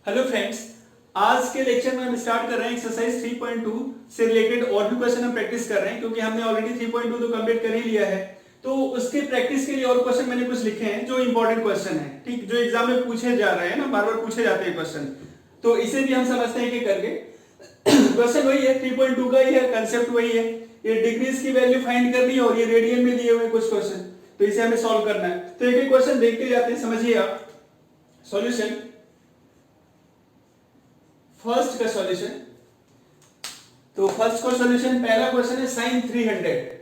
Hello friends, आज के lecture में हम स्टार्ट कर रहे हैं एक्सरसाइज 3.2 से रिलेटेड और भी क्वेश्चन हम प्रैक्टिस कर रहे हैं क्योंकि हमने ऑलरेडी 3.2 तो कंप्लीट कर ही लिया है। तो उसके प्रैक्टिस के लिए और क्वेश्चन मैंने कुछ लिखे हैं जो इंपॉर्टेंट क्वेश्चन है, ठीक, जो एग्जाम में पूछे जा रहे हैं ना, बार बार पूछे जाते हैं क्वेश्चन। तो इसे भी हम समझते हैं कि करके क्वेश्चन वही है, 3.2 का ही है, कंसेप्ट वही है। ये डिग्रीज की वैल्यू फाइंड करनी है और ये रेडियन में दिए हुए कुछ क्वेश्चन, तो इसे हमें सॉल्व करना है। तो एक एक क्वेश्चन देखते जाते हैं, समझिए आप। सॉल्यूशन, फर्स्ट का सॉल्यूशन। तो फर्स्ट का सॉल्यूशन, पहला क्वेश्चन है साइन 300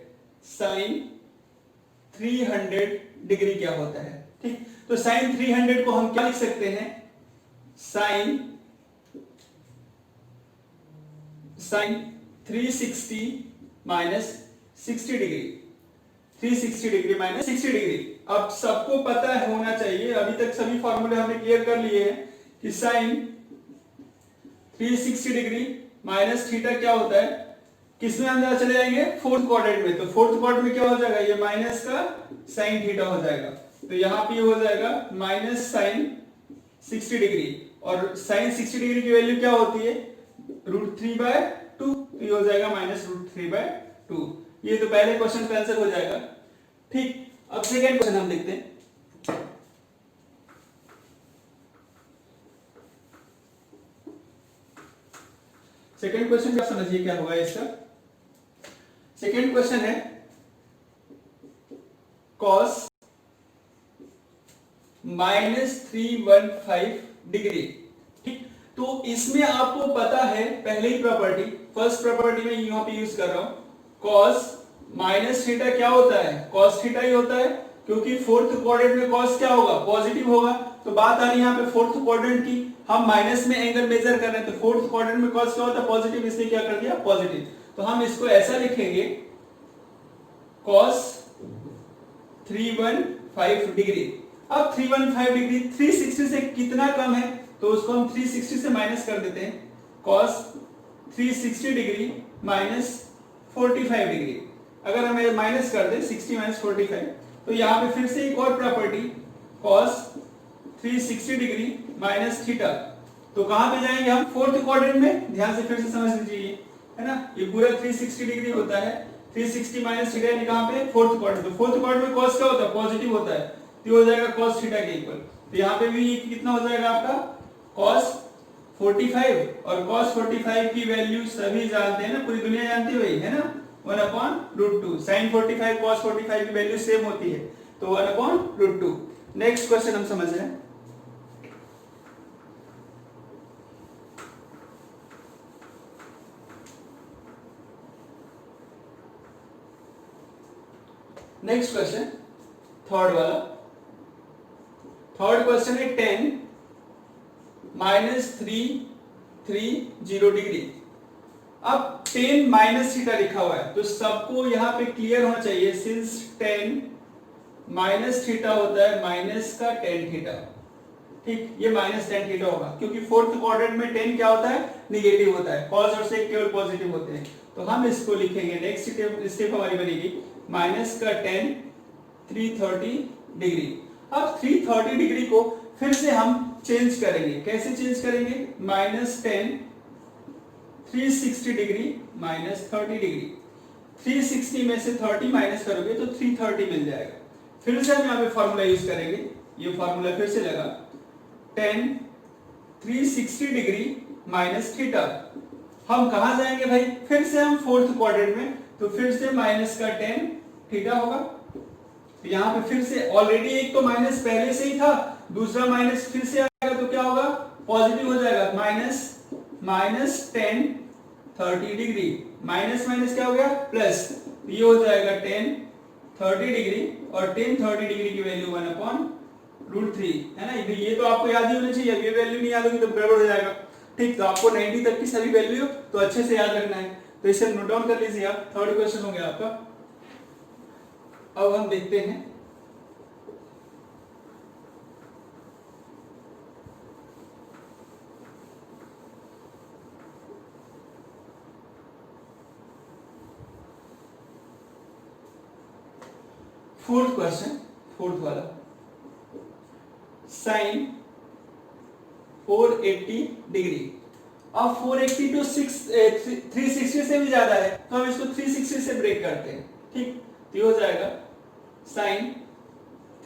डिग्री क्या होता है, ठीक। तो साइन 300 को हम क्या लिख सकते हैं, sine 360 minus 60 degree, 360 degree minus 60 degree. अब सबको पता है, होना चाहिए, अभी तक सभी फॉर्मूले हमने क्लियर कर लिए हैं कि साइन 360 डिग्री माइनस थीटा क्या होता है, किसमें हम जरा चले जाएंगे, फोर्थ क्वाड्रेंट में। तो फोर्थ क्वाड्रेंट में क्या हो जाएगा, ये माइनस का साइन थीटा हो जाएगा। तो यहां पे हो जाएगा माइनस साइन 60 डिग्री, और साइन 60 डिग्री की वैल्यू क्या होती है, √3/2। तो ये हो जाएगा माइनस √3/2। ये तो पहले क्वेश्चन का आंसर हो जाएगा, ठीक। अब सेकेंड क्वेश्चन हम देखते हैं। सेकेंड क्वेश्चन क्या, समझिए क्या होगा इसका। सेकेंड क्वेश्चन है cos -315 डिग्री, ठीक। तो इसमें आपको पता है पहले ही प्रॉपर्टी, फर्स्ट प्रॉपर्टी में यहां पे यूज कर रहा हूं। cos माइनस थीटा क्या होता है, cos थीटा ही होता है, क्योंकि फोर्थ क्वाड्रेंट में cos क्या होगा, पॉजिटिव होगा। तो बात आ रही है यहाँ पे फोर्थ क्वाड्रेंट की, हम माइनस में एंगल मेजर कर रहे हैं, तो फोर्थ क्वाड्रेंट में cos क्या होता है, पॉजिटिव, इसलिए क्या कर दिया, पॉजिटिव। तो हम इसको ऐसा लिखेंगे, cos 315 डिग्री। अब 315 डिग्री 360 से कितना कम है, तो उसको हम 360 से माइनस कर देते हैं। cos 360 degree minus 45 degree. अगर हम माइनस कर दें 60 माइनस 45, तो यहाँ पे फिर से एक और property, cos 360 degree minus theta. तो कहां पे जाएंगे हम, फोर्थ क्वाड्रेंट में। ध्यान से फिर से समझ लीजिए, है ना, ये पूरा 360 डिग्री होता है, 360 माइनस थीटा यानी कहां पे, फोर्थ क्वाड्रेंट। तो फोर्थ क्वाड्रेंट में cos क्या होता है, पॉजिटिव होता है, तो हो जाएगा cos थीटा के इक्वल। तो यहाँ पे भी कितना हो जाएगा आपका, cos 45, और cos 45 की वैल्यू सभी जानते हैं ना, पूरी दुनिया जानती है, है ना, 1/√2। sin 45 cos 45 की वैल्यू सेम होती है, तो 1/√2। नेक्स्ट क्वेश्चन हम समझ रहे हैं। नेक्स्ट क्वेश्चन, थर्ड वाला। थर्ड क्वेश्चन है 10 -330 डिग्री। अब 10 माइनस थीटा लिखा हुआ है, तो सबको यहां पे क्लियर होना चाहिए, सिंस 10 माइनस थीटा होता है माइनस का tan थीटा, ठीक। ये माइनस tan थीटा होगा, क्योंकि फोर्थ क्वाड्रेंट में 10 क्या होता है, निगेटिव होता है, cos और sec केवल पॉजिटिव होते हैं। तो हम इसको लिखेंगे, नेक्स्ट स्टेप हमारी बनेगी माइनस का tan 330 डिग्री। अब 330 डिग्री को फिर से हम चेंज करेंगे, कैसे चेंज करेंगे, minus tan 360 degree minus 30 degree. 360 में से 30 माइनस करोगे तो 330 मिल जाएगा। फिर से हम यहाँ पे फॉर्मूला यूज करेंगे, ये फॉर्मूला फिर से लगा, tan 360 डिग्री माइनस थीटा। हम कहां जाएंगे भाई, फिर से हम फोर्थ क्वाड्रेंट में, तो फिर से माइनस का tan थीटा होगा। तो यहाँ पे फिर से ऑलरेडी एक तो माइनस पहले से ही था, दूसरा माइनस फिर से आएगा, तो क्या होगा, पॉजिटिव हो जाएगा, minus tan 30 degree, minus minus क्या हो गया, प्लस। ये हो जाएगा tan 30 डिग्री, और tan 30 डिग्री की वैल्यू 1/√3, है ना। ये तो आपको याद ही होना चाहिए, ये वैल्यू नहीं याद होगी तो गड़बड़ हो जाएगा, ठीक। तो आपको 90 तक की सभी वैल्यू तो अच्छे से याद रखना है, तो इसे नोट डाउन कर लीजिए आप। थर्ड क्वेश्चन हो गया आपका। अब हम देखते हैं फोर्थ क्वेश्चन, फोर्थ वाला, साइन 480 डिग्री। अब 480 टू 360 से भी ज्यादा है तो हम इसको 360 से ब्रेक करते हैं, ठीक। तो ये हो जाएगा साइन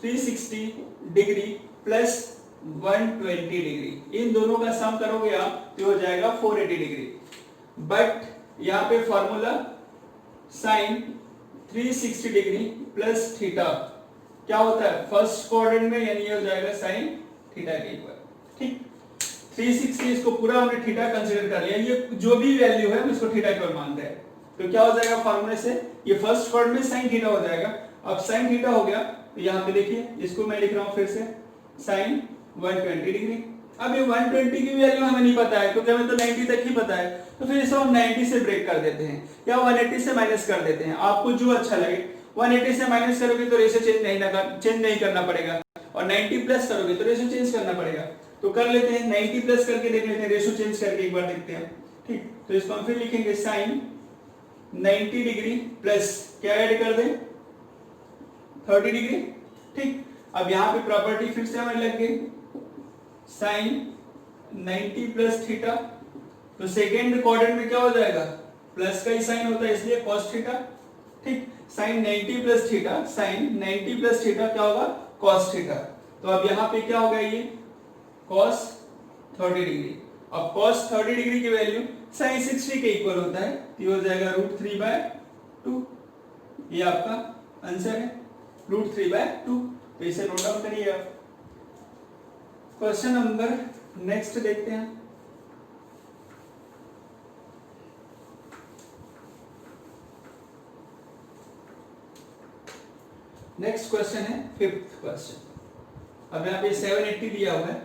360 डिग्री प्लस 120 डिग्री, इन दोनों का सम करोगे आप तो हो जाएगा 480 डिग्री। बट यहाँ पे formula sine 360 degree plus theta क्या होता है फर्स्ट क्वाड्रेंट में, यानी ये हो जाएगा साइन थीटा के इक्वल, ठीक। 360 इसको पूरा हमने थीटा कंसीडर कर लिया, ये जो भी वैल्यू है हम इसको थीटा के इक्वल मानते हैं। तो क्या हो जाएगा फॉर्मूले से, ये फर्स्ट क्वाड्रेंट में साइन थीटा हो जाएगा। अब साइन थीटा हो गया तो यहाँ पे देखिए इसको मैं लिख रहा हूँ फिर से साइन 120 डिग्री। अब ये 120 की वैल्यू हमें नहीं पता है क्योंकि हमें तो 90 तक ही पता है, तो फिर इसको हम 90 से ब्रेक कर देते हैं या 180 से माइनस कर देते हैं, आपको जो अच्छा लगे। 180 से माइनस करोगे तो रेशियो चेंज नहीं करना पड़ेगा, और 90 प्लस करोगे तो रेशियो चेंज करना पड़ेगा। तो कर लेते हैं 90 प्लस करके देख लेते हैं, रेशियो चेंज करके एक बार देखते हैं, ठीक। तो इसको हम फिर लिखेंगे साइन 90 डिग्री प्लस क्या ऐड कर दें 30 डिग्री, ठीक। अब यहाँ पे प्रॉपर्टी फिर से हमें लग गई साइन 90 प्लस थीटा, तो सेकेंड क्वाड्रेंट में क्या हो जाएगा प्लस का ही साइन होता है इसलिए cos थीटा, ठीक। Sine 90 plus theta, sine 90 plus theta क्या होगा cos थीटा। तो अब यहाँ पे क्या होगा ये cos 30 डिग्री। अब cos 30 डिग्री की वैल्यू sin 60 के इक्वल होता है, ये हो जाएगा √3/2, ये आपका आंसर है √3/2। तो इसे नोट डाउन करिए आप। क्वेश्चन नंबर नेक्स्ट देखते हैं। नेक्स्ट क्वेश्चन है फिफ्थ क्वेश्चन। अब यहाँ पे 780 दिया हुआ है,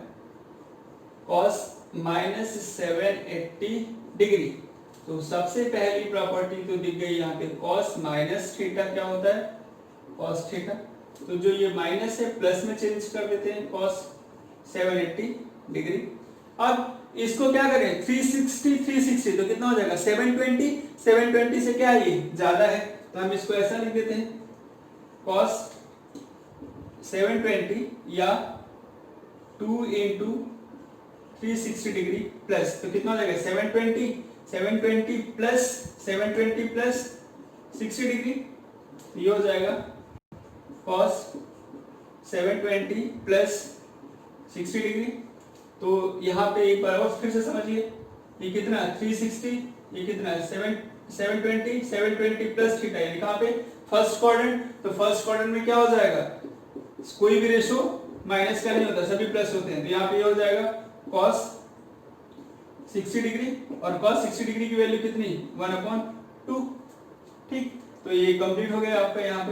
cos -780 डिग्री। तो सबसे पहली प्रॉपर्टी तो दिख गई यहाँ पे cos माइनस थीटा क्या होता है cos थीटा। तो जो ये माइनस है प्लस में चेंज कर देते हैं cos 780 डिग्री। अब इसको क्या करें 360 तो कितना हो जाएगा 720 से क्या है ये ज्यादा है, तो हम इसको ऐसा लिख देते हैं cos 720 या 2 into 360 डिग्री प्लस, तो कितना हो जाएगा 720 प्लस 60 डिग्री, ये हो जाएगा cos 720 प्लस 60 डिग्री। तो यहाँ पे एक बार और फिर से समझिए, ये कितना 360, ये कितना 720 प्लस थीटा, यानी कहाँ पे फर्स्ट क्वाड्रेंट। तो फर्स्ट क्वाड्रेंट में क्या हो जाएगा कोई भी रेशो माइनस का नहीं होता, सभी प्लस होते हैं। तो यहाँ पे ये हो जाएगा cos 60 डिग्री, और cos 60 डिग्री की वैल्यू कितनी 1/2, ठीक। तो ये कंप्लीट हो गया आपका यहाँ पे,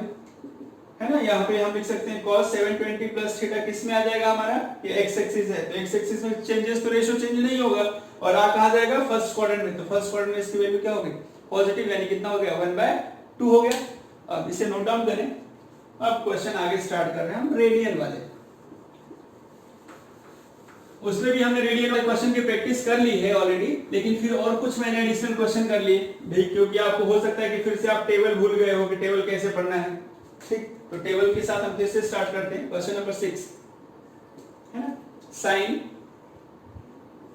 है ना। यहाँ पे हम लिख सकते हैं cos 720 प्लस थीटा किस में आ जाएगा हमारा, ये x एक्सिस है, तो x एक्सिस में चेंजेस तो रेशियो चेंज नहीं होगा, और आ कहाँ जाएगा फर्स्ट क्वाड्रेंट में। तो फर्स्ट क्वाड्रेंट में इसकी वैल्यू क्या होगी पॉजिटिव, यानी कितना हो गया 1/2 हो गया। अब इसे नोट डाउन करें। अब क्वेश्चन आगे स्टार्ट कर रहे हैं हम रेडियन वाले। उसमें भी हमने रेडियन वाले क्वेश्चन की प्रैक्टिस कर ली है ऑलरेडी, लेकिन फिर और कुछ मैंने एडिशनल क्वेश्चन कर लिए भाई, क्योंकि आपको हो सकता है कि फिर से आप टेबल भूल गए हो कि टेबल कैसे पढ़ना है, ठीक। तो टेबल के साथ हम फिर से स्टार्ट करते हैं। क्वेश्चन नंबर 6 है ना, साइन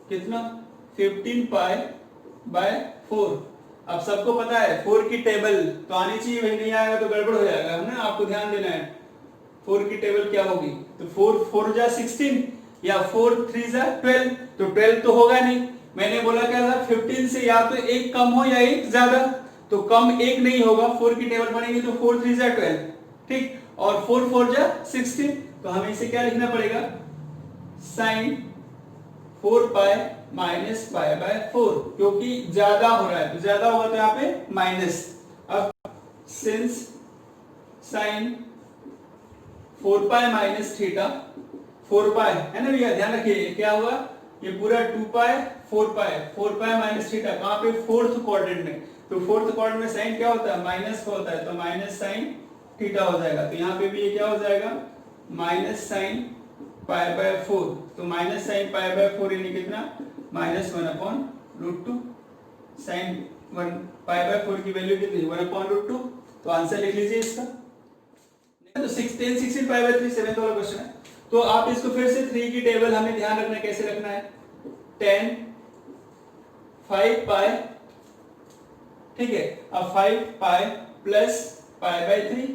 कितना 15π/4। अब सबको पता है 4 की टेबल तो आनी चाहिए, वही नहीं आएगा तो गड़बड़ हो जाएगा, है ना। आपको ध्यान देना है 4 की टेबल क्या होगी, तो 4 जा 16 या 4 3 जा 12, तो 12 तो होगा नहीं। मैंने बोला क्या था 15 से या तो एक कम हो या एक ज्यादा, तो कम एक नहीं होगा। 4 की टेबल बनेगी तो 4 3 जा 12, ठीक, और 4 4 जा 16, तो हमें इसे क्या लिखना पड़ेगा साइन 4π - π/4, क्योंकि ज्यादा हो रहा है तो ज्यादा होगा तो यहाँ पे माइनस। अब सिंस साइन 4π - थीटा 4π है ना भैया, ध्यान रखिए क्या हुआ, ये पूरा 2π 4π - थीटा कहाँ पे फोर्थ क्वाड्रेंट में। तो फोर्थ क्वाड्रेंट में साइन क्या होता है माइनस का होता है, तो माइनस साइन थीटा हो जाएगा। तो यहाँ पे भी ये क्या हो जाएगा माइनस साइन π/4, तो माइनस साइन π/4 यानी कितना -1/√2, साइन π/4 की वैल्यू कितनी 1/√2, तो आंसर लिख लीजिए इसका। तो 10 16 π/3 7th वाला क्वेश्चन है। तो आप इसको फिर से 3 की टेबल हमें ध्यान रखना है कैसे रखना है। 10 5 पाई, ठीक है। अब 5 पाई प्लस पाई बाय 3,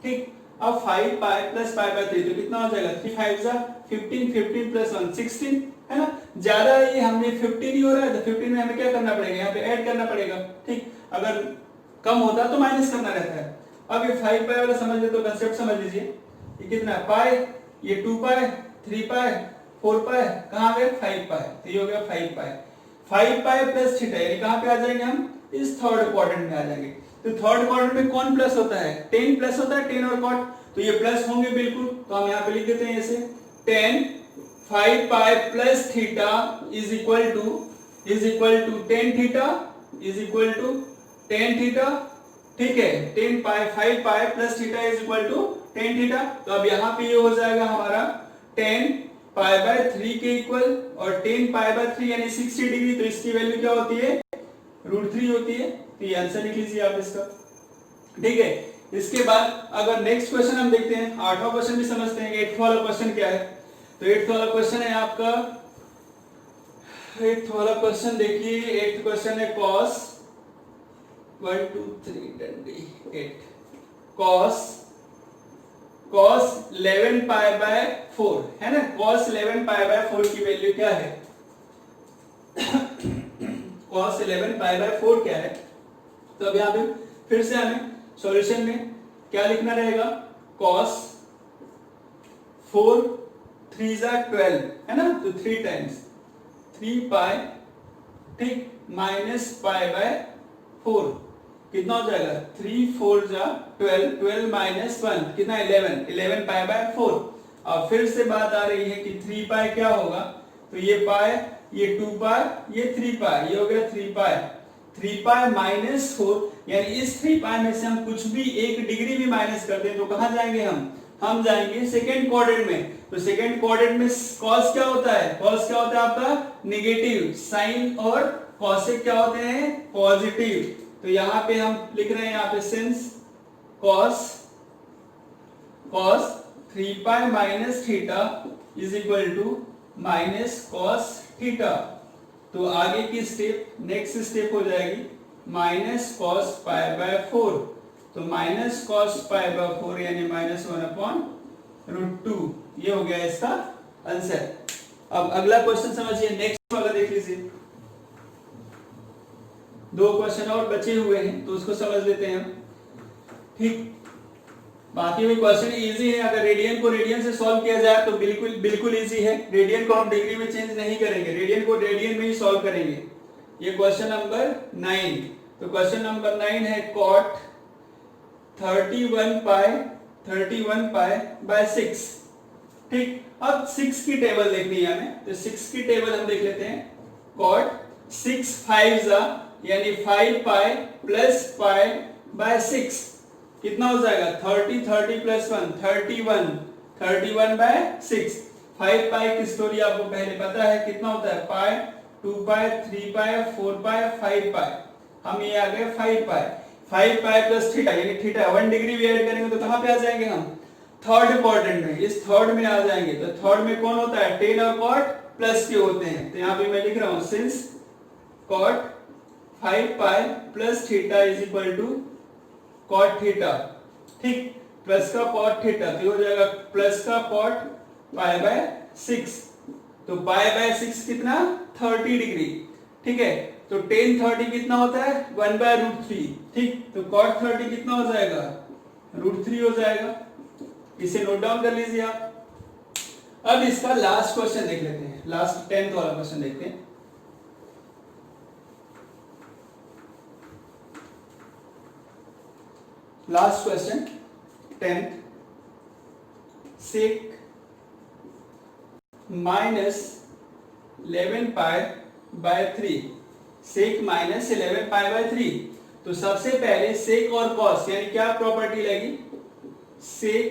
ठीक। अब 5 पाई प्लस पाई बाय 3 तो कितना हो जाएगा, 3 5 जा 15, 15 प्लस 1 16, है ना। ज्यादा ये हमने 15 ही हो रहा है तो 15 में हमें क्या करना पड़ेगा, यहाँ पे ऐड करना पड़ेगा, ठीक। अगर कम होता तो माइनस करना रहता है। अब ये 5 पाई वाला समझ ले तो कंसेप्ट समझ लीजिए, ये कितना है पाई, ये 2 पाई 3 पाई 4 पाई, कहाँ आ गए 5 पाई, तो ये हो गया 5 पाई। 5 पाई प्लस थीटा यानी कहाँ पे आ जाएंगे हम, इस थर्ड क्वाड्रेंट में आ जाएंगे। तो थर्ड क्वाड्रेंट में कौन प्लस होता है, 10 प्लस होता है, 10 और कॉट, तो ये प्लस होंगे बिल्कुल, तो हम यहाँ पे लिख देते हैं ऐसे 10 5 pi plus theta is equal to 10 theta is equal to 10 theta, ठीक है। 10 pi 5 pi plus theta is equal to 10 theta. तो अब यहाँ पे ये हो जाएगा हमारा 10 पाई बाय 3 के इक्वल, और 10 पाई बाय 3 यानी 60 डिग्री, तो इसकी वैल्यू क्या होती है, √3 होती है। तो ये आंसर लिख लीजिए आप इसका, ठीक है। इसके बाद अगर नेक्स्ट क्वेश्चन हम देखते हैं, 8वां क्वेश्चन भी समझते हैं। 8th वाला क्वेश्चन क्या है, तो 8th वाला क्वेश्चन है आपका, 8th वाला क्वेश्चन देखिए, 8th क्वेश्चन है cos 1 2 3 10 8 cos 11 पाई बाय 4, है ना। cos 11 पाई बाय 4 की वैल्यू क्या है, cos 11 पाई बाय 4 क्या है। तो अब यहाँ पे फिर से हमें सॉल्यूशन में क्या लिखना रहेगा, cos 4 3 जा 12, है ना, तो 3 टाइम्स 3 पाई, ठीक, माइनस पाई बाय 4 कितना हो जाएगा, 3 4 जा 12, 12 माइनस 1 कितना 11, 11 पाई बाय 4। अब फिर से बात आ रही है कि 3 पाई क्या होगा, तो ये पाई, ये 2 पाई, ये 3 पाई, ये हो गया 3 पाई, 3 पाई माइनस 4, यानी इस 3 पाई में से हम कुछ भी 1 डिग्री भी माइनस कर दें तो कहां जाएंगे हम जाएंगे सेकेंड क्वाड्रेंट में। तो सेकेंड क्वाड्रेंट में cos क्या होता है, cos क्या होता है आपका नेगेटिव, साइन और cosec क्या होते हैं पॉजिटिव। तो यहाँ पे हम लिख रहे हैं, यहाँ पे since cos 3 pi minus theta is equal to minus cos theta. तो आगे की स्टेप, नेक्स्ट स्टेप हो जाएगी माइनस cos पाई बाय 4, तो माइनस cos पाई बाय 4 यानी -1/√2, ये हो गया इसका आंसर। अब अगला क्वेश्चन समझिए, नेक्स्ट वाला देख लीजिए, 2 क्वेश्चन और बचे हुए हैं तो उसको समझ लेते हैं हम, ठीक। बाकी भी क्वेश्चन इजी है, अगर रेडियन को रेडियन से सॉल्व किया जाए तो बिल्कुल इजी है। रेडियन को हम डिग्री में चेंज नहीं करेंगे, रेडियन को रेडियन में ही सॉल्व करेंगे। ये क्वेश्चन नंबर 9, तो क्वेश्चन नंबर 9 है cot 31 पाई बाय 6, ठीक। अब 6 की टेबल देखनी है हमें, तो 6 की टेबल हम देख लेते हैं। cot 6 5 जा यानी 5 पाई प्लस पाई बाय 6 कितना हो जाएगा, 30 प्लस 1 31 बाय 6। 5 पाई की स्टोरी आपको पहले पता है, कितना होता है पाई, 2 पाई 3 पाई 4 पाई 5 पाई, हम ये आ गए 5 पाई प्लस थीटा यानी थीटा 1 डिग्री भी ऐड करेंगे तो कहां पे आ जाएंगे हम, थर्ड क्वाड्रेंट में, इस थर्ड में आ जाएंगे। तो थर्ड में कौन होता है, टेन और कॉट प्लस के होते हैं। तो यहाँ पे मैं लिख रहा हूं since cot 5 pi plus theta is equal to cot theta, ठीक, प्लस का cot थीटा, तो हो जाएगा प्लस का cot पाई बाय 6, तो पाई बाय 6 कितना 30 डिग्री, ठीक है। तो tan 30 कितना होता है 1/√3, ठीक, तो cot 30 कितना हो जाएगा √3 हो जाएगा। इसे नोट डाउन कर लीजिए आप। अब इसका लास्ट क्वेश्चन देख लेते हैं, लास्ट 10th वाला क्वेश्चन देखते हैं। Last question 10th, sec -11 pi by 3, sec -11 pi by 3। तो सबसे पहले sec और cos यानी क्या प्रॉपर्टी लगेगी, sec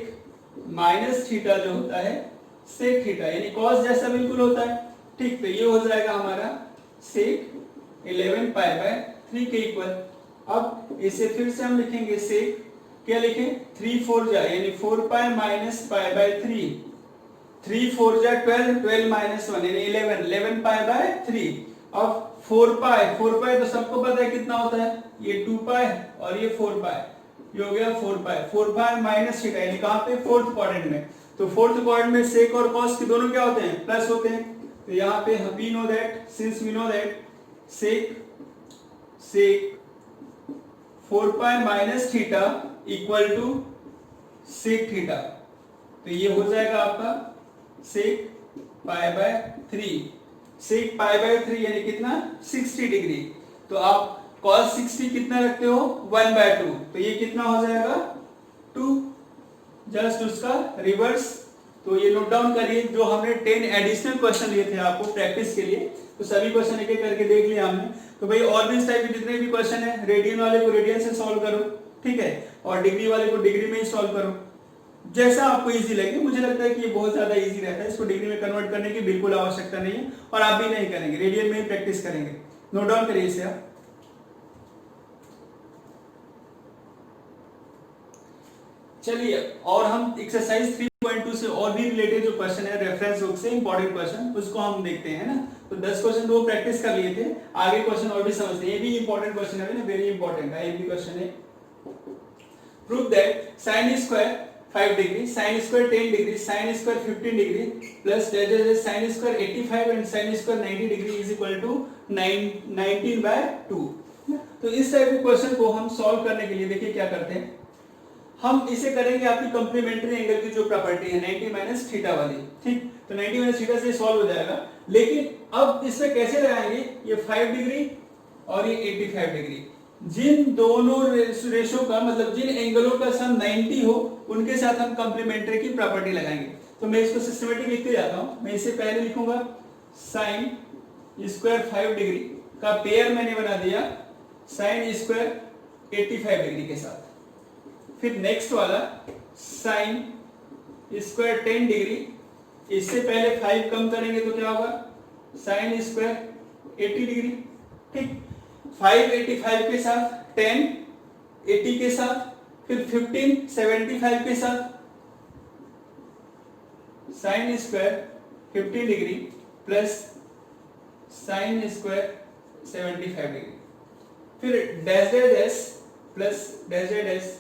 माइनस थीटा जो होता है sec थीटा यानी cos जैसा बिल्कुल होता है, ठीक। तो ये हो जाएगा हमारा sec 11 पाई बाय 3 के इक्वल। अब इसे फिर से हम लिखेंगे sec, क्या लिखें 3 4 जा यानी 4 पाई माइनस पाई बाय 3, 3 4 जा 12, 12 माइनस 1 यानी 11, 11 पाई बाय 3। अब 4 पाई तो सबको पता है कितना होता है, ये 2 पाई और ये 4 पाई, ये हो गया 4 पाई माइनस थीटा, यानी कहां पे, फोर्थ क्वाड्रेंट में। तो फोर्थ क्वाड्रेंट में सेक और कॉस के दोनों क्या होते हैं, प्लस होते हैं। तो यहाँ पे we know that, since we know that sec 4 pi minus theta equal to sec theta, तो ये हो जाएगा आपका सेक पाई बाय 3। सेक पाई बाय 3 यानी कितना, 60 डिग्री। तो आप cos 60 कितना रखते हो, 1/2, तो ये कितना हो जाएगा 2, जस्ट उसका रिवर्स। तो ये नोट डाउन करिए, जो हमने 10 एडिशनल क्वेश्चन लिए थे आपको प्रैक्टिस के लिए, तो सभी क्वेश्चन एक एक करके देख लिया हमने। तो भाई और भी इस टाइप के जितने भी क्वेश्चन है, रेडियन वाले को रेडियन से सॉल्व करो, ठीक है, और डिग्री वाले को डिग्री में ही सॉल्व करो, जैसा आपको इजी लगे। मुझे लगता है कि ये बहुत ज्यादा इजी रहता है, इसको डिग्री में कन्वर्ट करने की बिल्कुल आवश्यकता नहीं है, और आप भी नहीं करेंगे, रेडियन में ही प्रैक्टिस करेंगे। नोट डाउन करिए इसे आप। चलिए, और हम एक्सरसाइज 3.2 से और भी रिलेटेड जो क्वेश्चन है रेफरेंस बुक से, इंपॉर्टेंट क्वेश्चन, उसको हम देखते हैं ना। तो 10 क्वेश्चन तो प्रैक्टिस कर लिए थे, आगे क्वेश्चन और भी समझते हैं। ये भी इंपॉर्टेंट क्वेश्चन है ना, वेरी इंपॉर्टेंट है। ये भी क्वेश्चन है, prove that sin square 5 degree, sin square 10 degree, sin square 15 degree plus sin square 85 and sin square 90 degree is equal to 19/2। तो इस टाइप के क्वेश्चन को हम सॉल्व करने के लिए देखिए क्या करते हैं, हम इसे करेंगे आपकी कंप्लीमेंट्री एंगल की जो प्रॉपर्टी है 90 माइनस थीटा वाली, ठीक। तो 90 माइनस थीटा से सॉल्व हो जाएगा, लेकिन अब इसमें कैसे लगाएंगे, ये 5 डिग्री और ये 85 डिग्री, जिन दोनों रेशो का मतलब जिन एंगलों का सम 90 हो उनके साथ हम कंप्लीमेंट्री की प्रॉपर्टी लगाएंगे। तो मैं इसको सिस्टमेटिक लिखते जाता हूं। मैं इसे पहले लिखूंगा sin स्क्वायर 5 डिग्री का पेयर मैंने बना दिया sin स्क्वायर 85 डिग्री के साथ। फिर नेक्स्ट वाला sin स्क्वायर 10 डिग्री, इससे पहले 5 कम करेंगे तो क्या होगा, sin स्क्वायर 80 डिग्री, ठीक। 5 85 के साथ, 10 80 के साथ, फिर 15 75 के साथ, sin square 15 degree plus sin square 75 degree, फिर dash dash plus dash dash,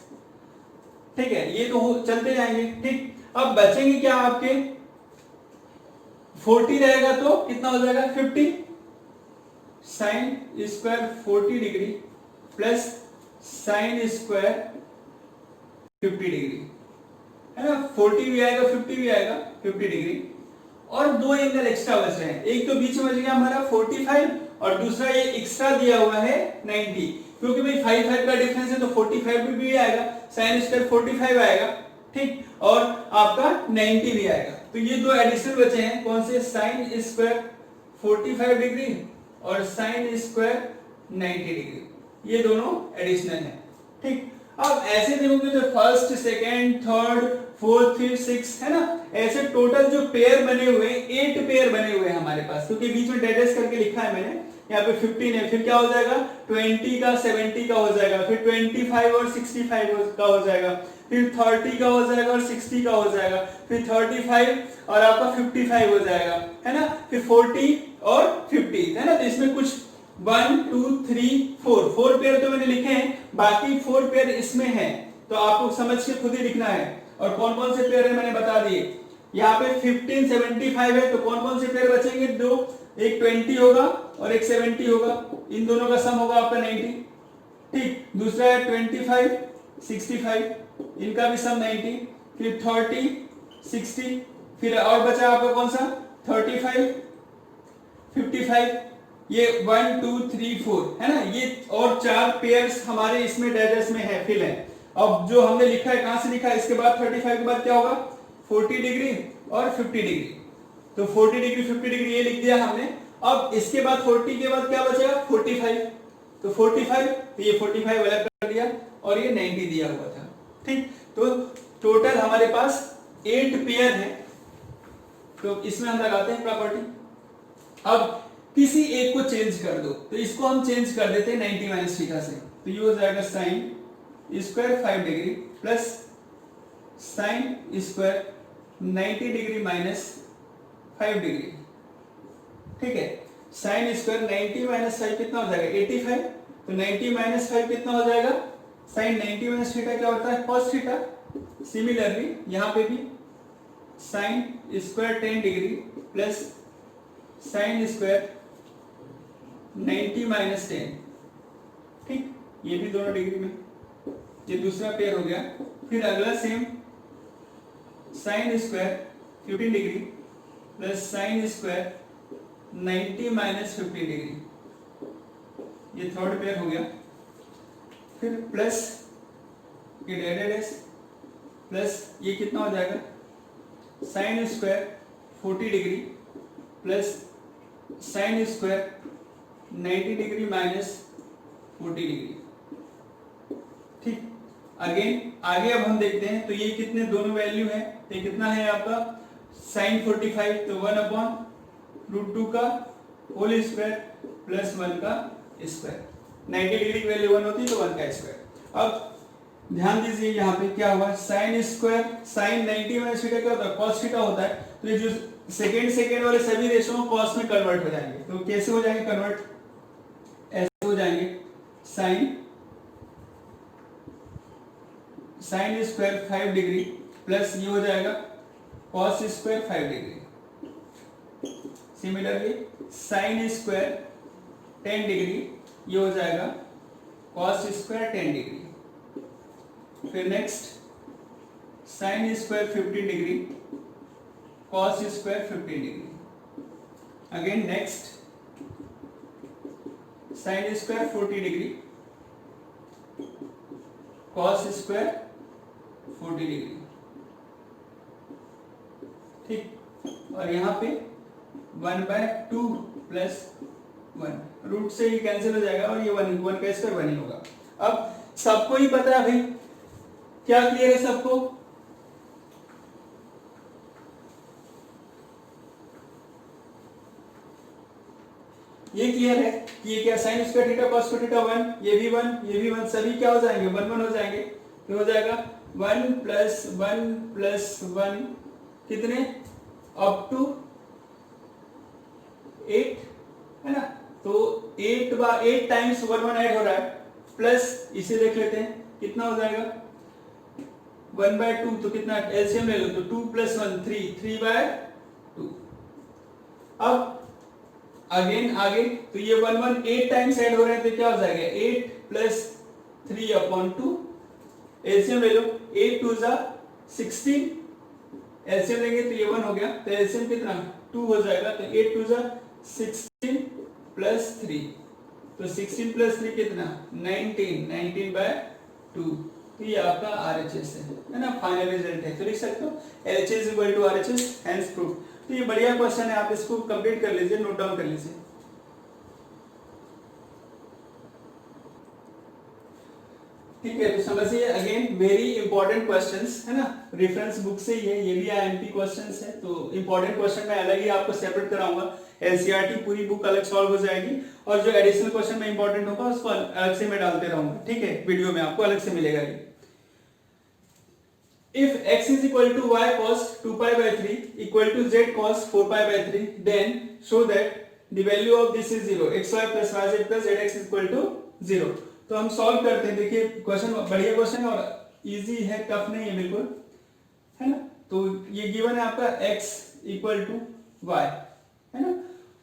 ठीक है। ये तो चलते जाएंगे, ठीक। अब बचेंगे क्या आपके, 40 रहेगा तो कितना हो जाएगा 50, sin square 40 degree plus sin square 50 degree, है ना। 40 भी आएगा 50 भी आएगा, 50 डिग्री, और दो एंगल एक्स्ट्रा बच रहे हैं। एक तो बीच में बच गया हमारा 45 और दूसरा ये एक्स्ट्रा दिया हुआ है 90, क्योंकि भाई 5 का डिफरेंस है तो 45 भी आएगा, sin स्क्वायर 45 आएगा, ठीक, और आपका 90 भी आएगा। तो ये दो एडिशनल बचे हैं, कौन से, sin स्क्वायर 45 डिग्री और sin स्क्वायर 90 डिग्री, ये दोनों एडिशनल हैं, ठीक। अब ऐसे देखोगे तो first second third fourth fifth six, है ना, ऐसे टोटल जो पेयर बने हुए हैं 8 पेयर बने हुए हैं हमारे पास, क्योंकि बीच में डैश करके लिखा है मैंने, यहाँ पे 15 है, फिर क्या हो जाएगा 20 का 70 का हो जाएगा, फिर 25 और 65 का हो जाएगा, फिर 30 का हो जाएगा और 60 का हो जाएगा, फिर 35 और आपका 55 हो जाएगा, है ना, फिर 40 और 50, है ना। तो इसमें कुछ 1 2 3 4 पेयर तो मैंने लिखे हैं, बाकी 4 पेयर इसमें है, तो आपको समझ के खुद ही लिखना है। और कौन कौन से पेयर है मैंने बता दिए, यहाँ पे 15 75 है, तो कौन कौन से पेयर बचेंगे, दो, एक 20 होगा और एक 70 होगा, इन दोनों का सम होगा आपका 90, ठीक। दूसरा है 25 65, इनका भी सम 90, फिर 30 60, फिर और बचा आपका कौन सा 35 55, ये 1 2 3 4, है ना, ये और 4 पेयर्स हमारे इसमें डैश में है, फिल है। अब जो हमने लिखा है कहां से लिखा है, इसके बाद 35 के बाद क्या होगा 40 डिग्री और 50 डिग्री, तो 40 डिग्री 50 डिग्री ये लिख दिया हमने। अब इसके बाद 40 के बाद क्या बचेगा 45, तो 45, तो ये 45 अलग कर दिया और ये 90 दिया हुआ था, ठीक। तो टोटल हमारे पास 8 पेयर है, तो इसमें हम लगाते हैं प्रॉपर्टी। अब किसी एक को चेंज कर दो, तो इसको हम चेंज कर देते हैं 90 माइनस थीटा से, तो ये हो जाएगा sin square 5 degree plus sin square 90 degree minus 5 degree. ठीक है, साइन स्क्वायर 90 माइनस 5 कितना हो जाएगा 85, तो 90 माइनस 5 कितना हो जाएगा, साइन 90 माइनस थीटा क्या होता है cos थीटा। सिमिलरली यहाँ पे भी sine square 10 degree plus sine square 90 minus 10। ठीक, ये भी दोनों डिग्री में, ये दूसरा पेयर हो गया। फिर अगला same sine square 15 degree plus sine square 90 minus 15 degree, ये थर्ड पेयर हो गया। फिर प्लस ये डेडेड प्लस ये कितना हो जाएगा, sine square 40 degree plus sine square 90 degree minus 40 degree. ठीक, अगेन आगे अब हम देखते हैं, तो ये कितने दोनों वैल्यू है, ये कितना है आपका साइन 45, तो 1/√2 का होल स्क्वायर प्लस 1 का स्क्वायर। 90 डिग्री की वैल्यू 1 होती है तो 1 का स्क्वायर। अब ध्यान दीजिए यहाँ पे क्या हुआ, sine square sine 90 minus theta क्या होता है cos थीटा होता है, तो ये जो सेकेंड वाले सभी रेशो cos में कन्वर्ट हो जाएंगे। तो कैसे हो जाएंगे कन्वर्ट, ऐसे हो जाएंगे, साइन स्क्वायर 5 डिग्री प्लस ये हो जाएगा cos square 5 degree. Similarly sine square 10 degree ये हो जाएगा cos स्क्वायर 10 डिग्री। फिर next sine square 15 degree cos square 15 degree. Again next sine square 40 degree cos square 40 degree. ठीक, और यहाँ पे 1/2 प्लस 1, रूट से ही कैंसिल हो जाएगा और ये 1 का स्क्वायर 1 ही होगा। अब सबको ही पता है भाई, क्या क्लियर है सबको, ये क्लियर है कि ये क्या sine square theta cos square theta 1, ये भी 1, ये भी 1, सभी क्या हो जाएंगे 1 1 हो जाएंगे। तो हो जाएगा 1 प्लस 1 प्लस 1 कितने अप टू 8 है ना, तो 8 टाइम्स 1 1 ऐड हो रहा है, प्लस इसे देख लेते हैं कितना हो जाएगा 1/2, तो कितना एलसीएम ले लो, तो 2 प्लस 1 3/2। अब अगेन आगे, तो ये 1 1 8 टाइम्स ऐड हो रहे हैं, तो क्या हो जाएगा 8 प्लस 3/2, एलसीएम ले लो, 8 2 जा 16, एलसीएम लेंगे तो ये 1 हो गया, तो एलसीएम कितना 2 हो जाएगा, तो 8 2 जा 16 प्लस 3, तो 16 प्लस 3 कितना 19/2। तो ये आपका RHS है ना, फाइनल रिजल्ट है। तो लिख सकते हो LHS = RHS, हेंस प्रूफ। तो ये बढ़िया क्वेश्चन है, आप इसको कंप्लीट कर लीजिए, नोट डाउन कर लीजिए। ठीक है, तो समझिए अगेन वेरी इंपॉर्टेंट क्वेश्चंस है ना, रेफरेंस बुक से ही है, ये भी IMP क्वेश्चंस है। तो इंपॉर्टेंट क्वेश्चन मैं अलग ही आपको सेपरेट कराऊंगा, NCERT पूरी बुक अलग सॉल्व हो जाएगी, और जो एडिशनल क्वेश्चन में इंपॉर्टेंट होगा उसको अलग से मैं डालते रहूंगा। ठीक है, वीडियो में आपको अलग से मिलेगा ये। If x is equal to y cos 2π/3 equal to z cos 4π/3, then show that the value of this is 0, xy plus yz plus zx is equal to 0। तो हम सॉल्व करते हैं। देखिए क्वेश्चन बढ़िया क्वेश्चन है और इजी है, tough नहीं है बिल्कुल, है ना। तो ये गिवन है आपका x इक्वल टू y है ना,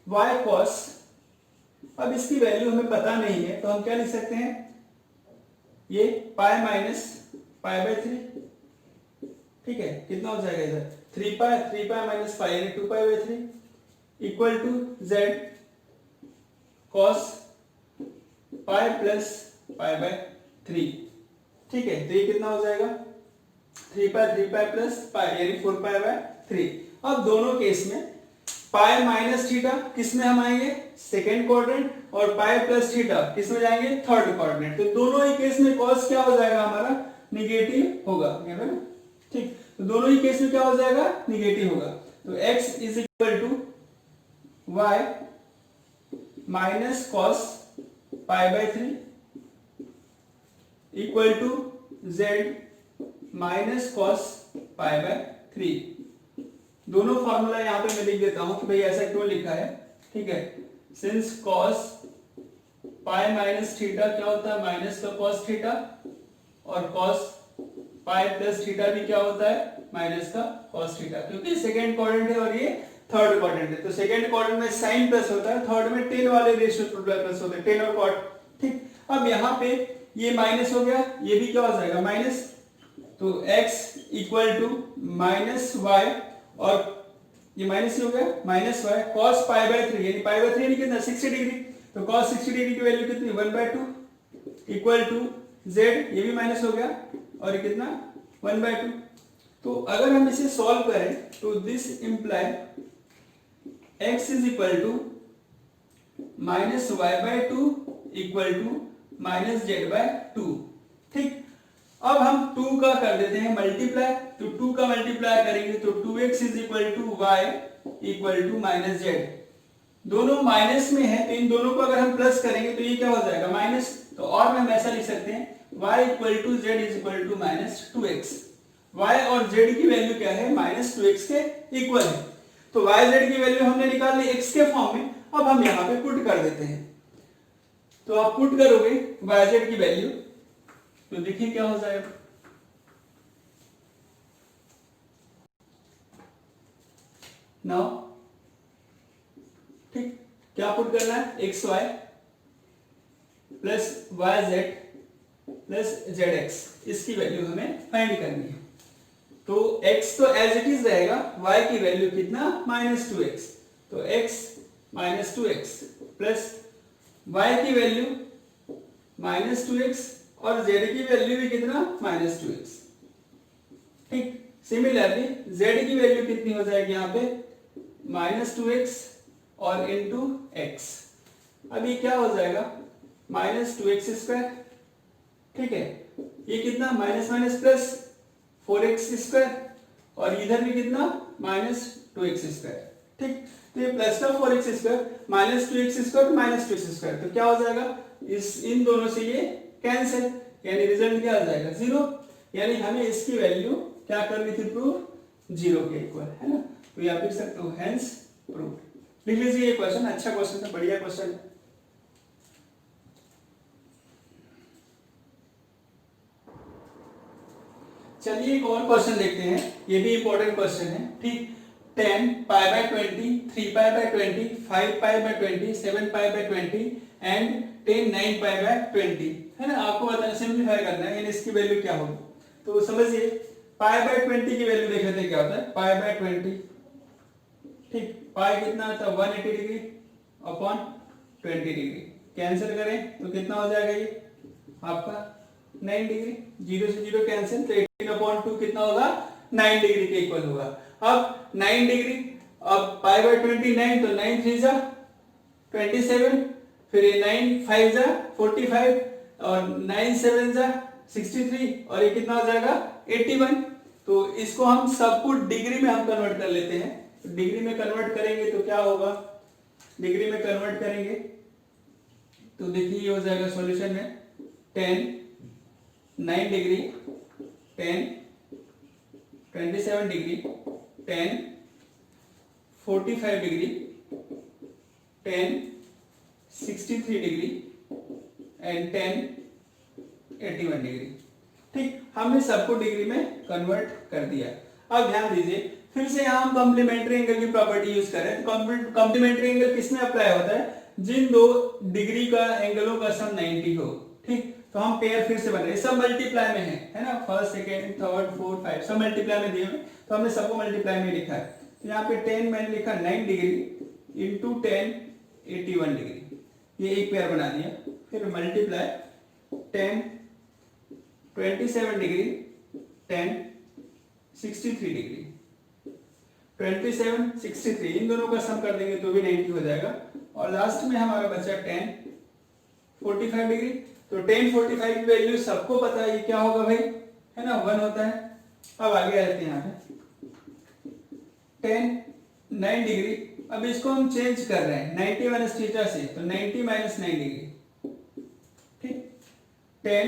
y cos, अब इसकी वैल्यू हमें पता नहीं है, तो हम क्या लिख सकते हैं, ये पाई माइनस π/3, ठीक है, कितना हो जाएगा इधर 3π माइनस पाई यानी 2π/3 equal to z cos pi plus π/3। ठीक है, तो ये कितना हो जाएगा 3π प्लस पाई यानी 4π/3। अब दोनों केस में पाई माइनस थीटा किस में हम आएंगे, सेकेंड क्वाड्रेंट, और पाई प्लस थीटा किस में जाएंगे, थर्ड क्वाड्रेंट। तो दोनों ही केस में cos क्या हो जाएगा हमारा, निगेटिव होगा, है ना। ठीक, तो दोनों ही केस में क्या हो जाएगा, निगेटिव होगा। तो x is equal to y minus cos π/3 equal to z minus cos π/3। दोनों फॉर्मूला यहाँ पे मैं लिख देता हूँ कि भाई ऐसा क्यों लिखा है, ठीक है। Since cos pi minus theta क्या होता है, माइनस का कॉस थीटा, और कॉस पाई प्लस थीटा भी क्या होता है, माइनस का कॉस थीटा, क्योंकि सेकंड क्वाड्रेंट है और ये थर्ड क्वाड्रेंट है, तो सेकंड क्वाड्रेंट में साइन प्लस होता है, थर्ड में टेन वाले रेशियो प्लस होते हैं, टेन और कॉट, ठीक। अब यहाँ पे ये माइनस हो गया, ये भी क्या हो जाएगा माइनस, तो x equal to minus y, और ये माइनस हो गया minus y cos pi by 3, यानी पाई बाय 3 यानी कितना 60 डिग्री, तो cos 60 डिग्री की वैल्यू कितनी 1/2 इक्वल टू z, ये भी माइनस हो गया, और ये कितना 1/2। तो अगर हम इसे सॉल्व करें तो this imply x is equal to minus y by 2 equal to minus z by 2, ठीक। अब हम 2 का कर देते हैं मल्टीप्लाई, तो 2 का मल्टीप्लाई करेंगे तो 2x is equal to y equal to minus z, दोनों माइनस में है तो इन दोनों को अगर हम प्लस करेंगे तो ये क्या हो जाएगा माइनस, तो और में हम ऐसा लिख सकते हैं y equal to z is equal to minus 2x, y और z की वैल्यू क्या है माइनस 2x के इक्वल है, तो y z की वैल्यू हमने निकाल ली x के फॉर्म में, अब हम यहाँ पे पुट कर देते हैं, तो आप पुट करोगे y z की वैल्यू, तो देखिए क्या हो जाएगा, नाउ ठीक, क्या पुट करना है x y plus y z plus z x, इसकी वैल्यू हमें फाइंड करनी है। तो x तो एज इट इज रहेगा, y की वैल्यू कितना -2x, तो x -2x प्लस y की वैल्यू -2x और z की वैल्यू भी कितना -2x, ठीक। सिमिलरली z की वैल्यू कितनी हो जाएगी यहाँ पे -2x और इंटू x, अब ये क्या हो जाएगा -2x², ठीक है। ये कितना माइनस माइनस प्लस 4x², और इधर भी कितना -2x², ठीक। तो ये प्लस का 4x² -2x² -2x², तो क्या हो जाएगा इस इन दोनों से ये कैंसिल, यानी रिजल्ट क्या आ जाएगा 0, यानी हमें इसकी वैल्यू क्या करनी थी प्रूफ 0 के इक्वल, है ना। तो ये आप लिख सकते हो हेंस प्रूफ, लिख लीजिए ये क्वेश्चन, अच्छा क्वेश्चन था, बढ़िया क्वेश्चन है। चलिए एक और क्वेश्चन देखते हैं, ये भी इंपॉर्टेंट क्वेश्चन है, ठीक। 10 pi by 20, 3 pi by 20, 5 pi by 20, 7 pi by 20 and 10 9 pi by 20, है ना। आपको बताना सिंपलीफाई करना है, यानी इसकी वैल्यू क्या होगी, तो समझिए पाई बाय 20 की वैल्यू देख लेते हैं क्या होता है, पाई बाय 20, ठीक। पाई कितना आता है 180 डिग्री अपॉन 20 डिग्री, कैंसिल करें तो कितना हो जाएगा ये आपका 9 डिग्री, 0 से 0 कैंसिल, तो 18/2 कितना होगा 9 डिग्री के इक्वल होगा। अब 9 डिग्री, अब पाई बाय 29, तो 9 3 जा 27, फिर ये 9 5 जा 45, और 9 7 जा 63, और ये कितना हो जाएगा 81। तो इसको हम सब कुछ डिग्री में हम कन्वर्ट कर लेते हैं, तो डिग्री में कन्वर्ट करेंगे तो क्या होगा, डिग्री में कन्वर्ट करेंगे तो देखिए ये हो जाएगा सॉल्यूशन में 10 9 degree 10 27 degree 10 45 degree 10 63 degree and 10 81 degree, ठीक। हमने सबको डिग्री में कन्वर्ट कर दिया। अब ध्यान दीजिए फिर से यहाँ हम कॉम्प्लीमेंट्री एंगल की प्रॉपर्टी यूज करें, तो कॉम्प्लीमेंट्री एंगल किसमें अप्लाई होता है, जिन दो डिग्री का एंगलों का सम 90 हो, ठीक। तो हम पेयर फिर से बन रहे हैं, सब मल्टीप्लाई में है ना, फर्स्ट सेकेंड थर्ड फोर्थ 5 सब मल्टीप्लाई में दिए हुए, तो हमने सबको मल्टीप्लाई में लिखा है। तो यहाँ पे 10 मैंने लिखा 9 डिग्री इंटू 10 81 डिग्री, ये एक पेयर बना दिया, फिर मल्टीप्लाई 10 27 डिग्री 10 63 डिग्री 27 63, इन दोनों का सम कर देंगे तो भी 90 हो जाएगा, और लास्ट में हमारा बचा 10 45 डिग्री, तो 10 45 की वैल्यू सबको पता है, ये क्या होगा भाई, है ना 1 होता है। अब आगे आते हैं यहाँ पे 10 9 डिग्री, अब इसको हम चेंज कर रहे हैं 90 माइनस थीटा से, तो 90 माइनस 9 डिग्री, ठीक। 10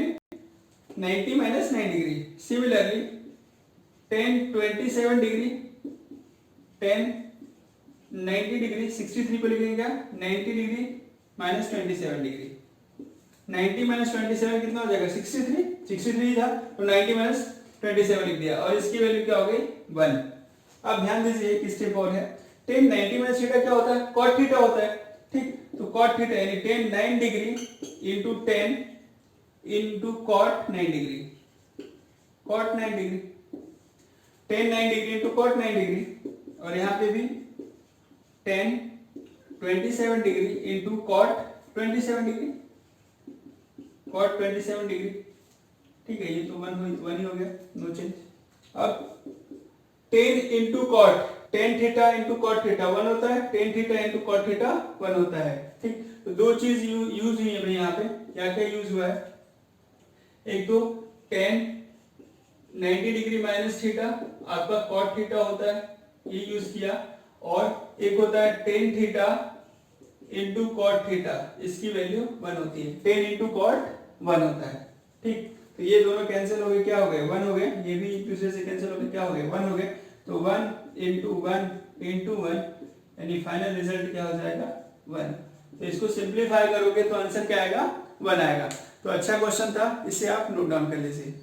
90 minus 9 degree, similarly 10 27 degree ten 90 degree 63 को लिखेंगे क्या 90 डिग्री माइनस 27 डिग्री 90 माइनस 27 कितना हो जाएगा 63 था तो 90 माइनस 27 लिख दिया और इसकी वैल्यू क्या हो गई 1। अब ध्यान दीजिए एक स्टेप और है tan 90 माइनस थीटा क्या होता है cot थीटा होता है ठीक तो cot थीटा यानी tan 9 degree into 10 into cot 9 degree cot 9 degree tan 9 degree into cot 9 degree और यहाँ पे भी tan 27 degree into cot 27 degree cot 27 degree ठीक है ये तो 1 ही हो गया नो चेंज। अब tan into cot tan theta into cot theta 1 होता है tan theta into cot theta 1 होता है ठीक तो दो चीज यूज हुई है भाई यहाँ पे क्या क्या यूज हुआ है एक तो tan 90 डिग्री माइनस थीटा आपका cot थीटा होता है ये यूज किया और एक होता है tan theta into cot theta इसकी वैल्यू 1 होती है tan इंटू cot 1 होता है ठीक तो ये दोनों कैंसिल हो गए क्या हो गए 1 हो गए ये भी एक दूसरे से कैंसिल हो गए क्या हो गए 1 हो गए तो 1 इंटू 1 इंटू 1 यानी फाइनल रिजल्ट क्या हो जाएगा 1। तो इसको सिंप्लीफाई करोगे तो आंसर क्या आएगा 1 आएगा। तो अच्छा क्वेश्चन था इसे आप नोट डाउन कर लीजिए।